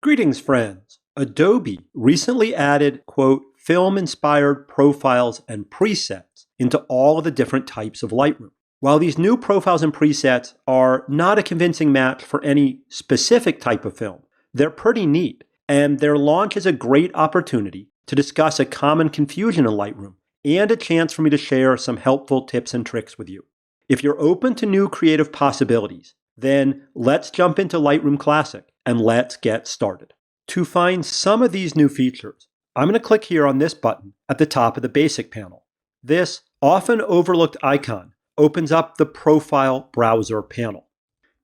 Greetings, friends. Adobe recently added, quote, film-inspired profiles and presets into all of the different types of Lightroom. While these new profiles and presets are not a convincing match for any specific type of film, they're pretty neat, and their launch is a great opportunity to discuss a common confusion in Lightroom and a chance for me to share some helpful tips and tricks with you. If you're open to new creative possibilities, then let's jump into Lightroom Classic and let's get started. To find some of these new features, I'm going to click here on this button at the top of the Basic panel. This often overlooked icon opens up the Profile Browser panel.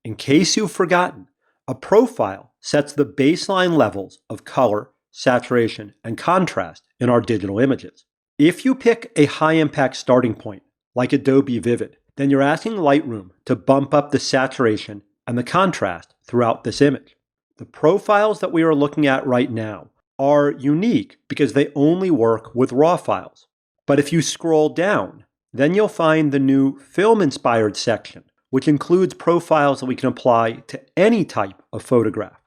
In case you've forgotten, a profile sets the baseline levels of color, saturation, and contrast in our digital images. If you pick a high-impact starting point, like Adobe Vivid, then you're asking Lightroom to bump up the saturation and the contrast throughout this image. The profiles that we are looking at right now are unique because they only work with RAW files. But if you scroll down, then you'll find the new film-inspired section, which includes profiles that we can apply to any type of photograph.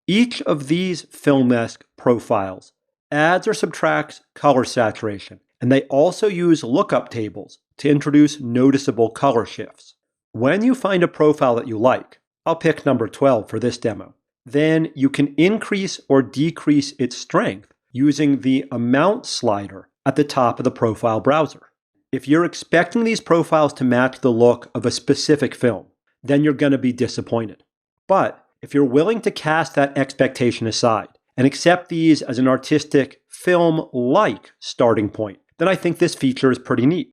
Each of these filmesque profiles adds or subtracts color saturation, and they also use lookup tables to introduce noticeable color shifts. When you find a profile that you like, I'll pick number 12 for this demo, then you can increase or decrease its strength using the amount slider at the top of the profile browser. If you're expecting these profiles to match the look of a specific film, then you're going to be disappointed. But if you're willing to cast that expectation aside and accept these as an artistic film-like starting point, then I think this feature is pretty neat.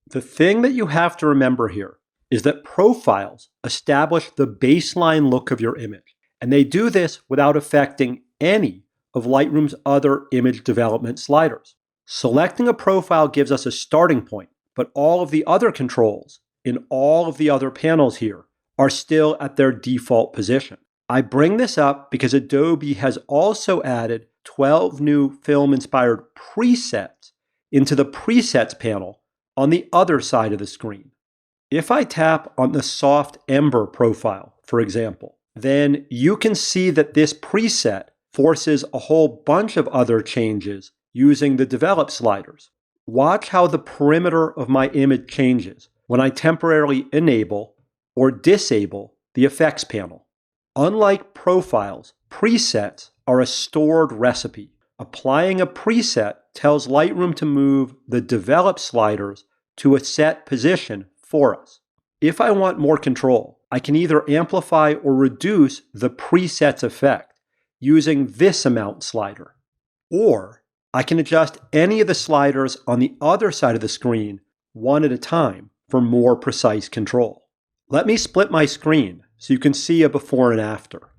The thing that you have to remember here is that profiles establish the baseline look of your image, and they do this without affecting any of Lightroom's other image development sliders. Selecting a profile gives us a starting point, but all of the other controls in all of the other panels here are still at their default position. I bring this up because Adobe has also added 12 new film-inspired presets into the Presets panel on the other side of the screen. If I tap on the Soft Ember profile, for example, then you can see that this preset forces a whole bunch of other changes using the Develop sliders. Watch how the perimeter of my image changes when I temporarily enable or disable the Effects panel. Unlike profiles, presets are a stored recipe. Applying a preset tells Lightroom to move the Develop sliders to a set position for us. If I want more control, I can either amplify or reduce the preset's effect using this amount slider, or I can adjust any of the sliders on the other side of the screen one at a time for more precise control. Let me split my screen so you can see a before and after.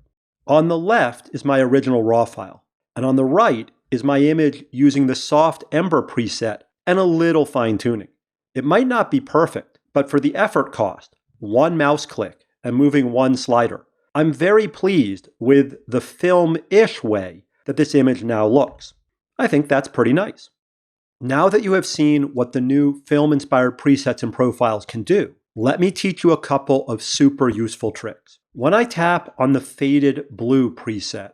On the left is my original RAW file, and on the right is my image using the Soft Ember preset and a little fine-tuning. It might not be perfect, but for the effort cost, one mouse click and moving one slider, I'm very pleased with the film-ish way that this image now looks. I think that's pretty nice. Now that you have seen what the new film-inspired presets and profiles can do, let me teach you a couple of super useful tricks. When I tap on the Faded Blue preset,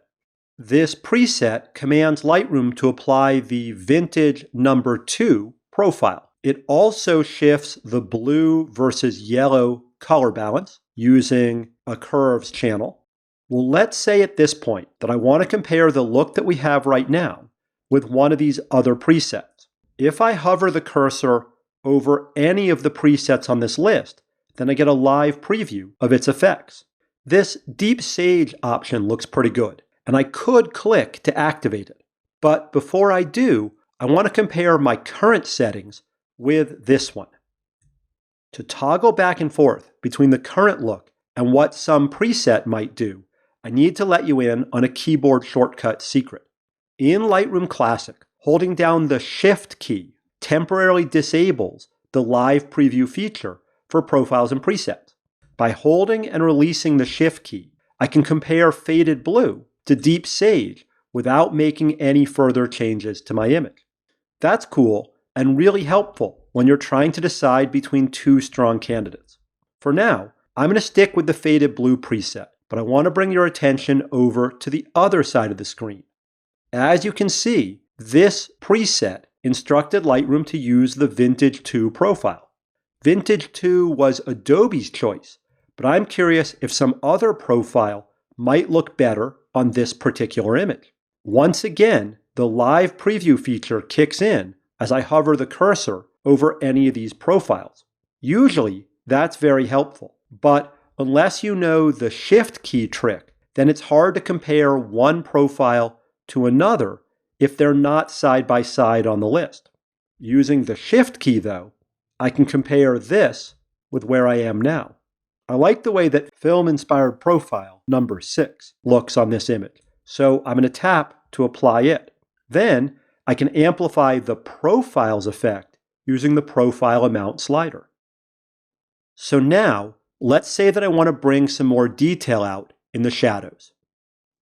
this preset commands Lightroom to apply the Vintage number 2 profile. It also shifts the blue versus yellow color balance using a curves channel. Well, let's say at this point that I want to compare the look that we have right now with one of these other presets. If I hover the cursor over any of the presets on this list, then I get a live preview of its effects. This Deep Sage option looks pretty good, and I could click to activate it. But before I do, I want to compare my current settings with this one. To toggle back and forth between the current look and what some preset might do, I need to let you in on a keyboard shortcut secret. In Lightroom Classic, holding down the Shift key temporarily disables the live preview feature for profiles and presets. By holding and releasing the Shift key, I can compare Faded Blue to Deep Sage without making any further changes to my image. That's cool and really helpful when you're trying to decide between two strong candidates. For now, I'm going to stick with the Faded Blue preset but I want to bring your attention over to the other side of the screen. As you can see, this preset instructed Lightroom to use the Vintage 2 profile. Vintage 2 was Adobe's choice, but I'm curious if some other profile might look better on this particular image. Once again, the live preview feature kicks in as I hover the cursor over any of these profiles. Usually, that's very helpful, but unless you know the Shift key trick, then it's hard to compare one profile to another if they're not side by side on the list. Using the Shift key, though, I can compare this with where I am now. I like the way that film-inspired profile number 6 looks on this image, so I'm going to tap to apply it. Then I can amplify the profiles effect using the profile amount slider. So now, let's say that I want to bring some more detail out in the shadows.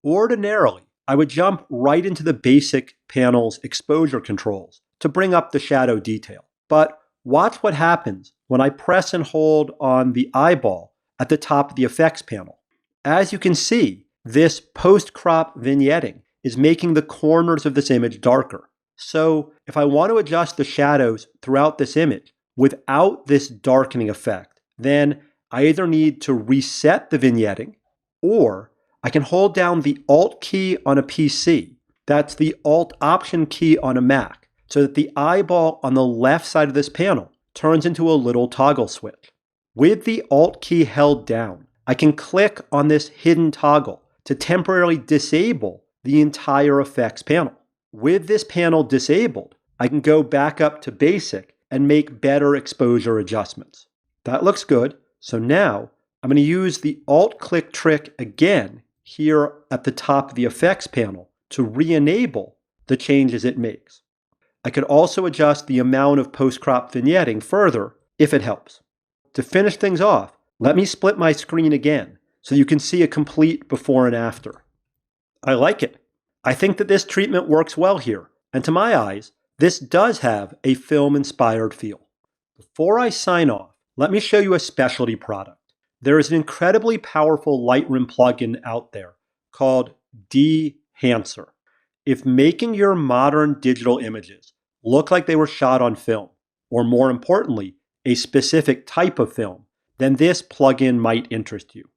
Ordinarily, I would jump right into the basic panel's exposure controls to bring up the shadow detail. But watch what happens when I press and hold on the eyeball at the top of the effects panel. As you can see, this post-crop vignetting is making the corners of this image darker. So if I want to adjust the shadows throughout this image without this darkening effect, then I either need to reset the vignetting, or I can hold down the Alt key on a PC. That's the Alt Option key on a Mac, so that the eyeball on the left side of this panel turns into a little toggle switch. With the Alt key held down, I can click on this hidden toggle to temporarily disable the entire effects panel. With this panel disabled, I can go back up to basic and make better exposure adjustments. That looks good. So now I'm going to use the Alt-click trick again here at the top of the effects panel to re-enable the changes it makes. I could also adjust the amount of post-crop vignetting further if it helps. To finish things off, let me split my screen again so you can see a complete before and after. I like it. I think that this treatment works well here, and to my eyes, this does have a film-inspired feel. Before I sign off, let me show you a specialty product. There is an incredibly powerful Lightroom plugin out there called Dehancer. If making your modern digital images look like they were shot on film, or more importantly, a specific type of film, then this plugin might interest you.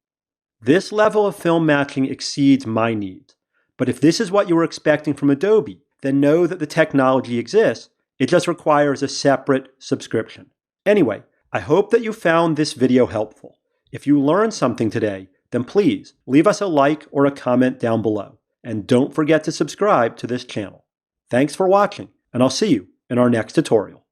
This level of film matching exceeds my needs, but if this is what you were expecting from Adobe, then know that the technology exists. It just requires a separate subscription. Anyway, I hope that you found this video helpful. If you learned something today, then please leave us a like or a comment down below. And don't forget to subscribe to this channel. Thanks for watching, and I'll see you in our next tutorial.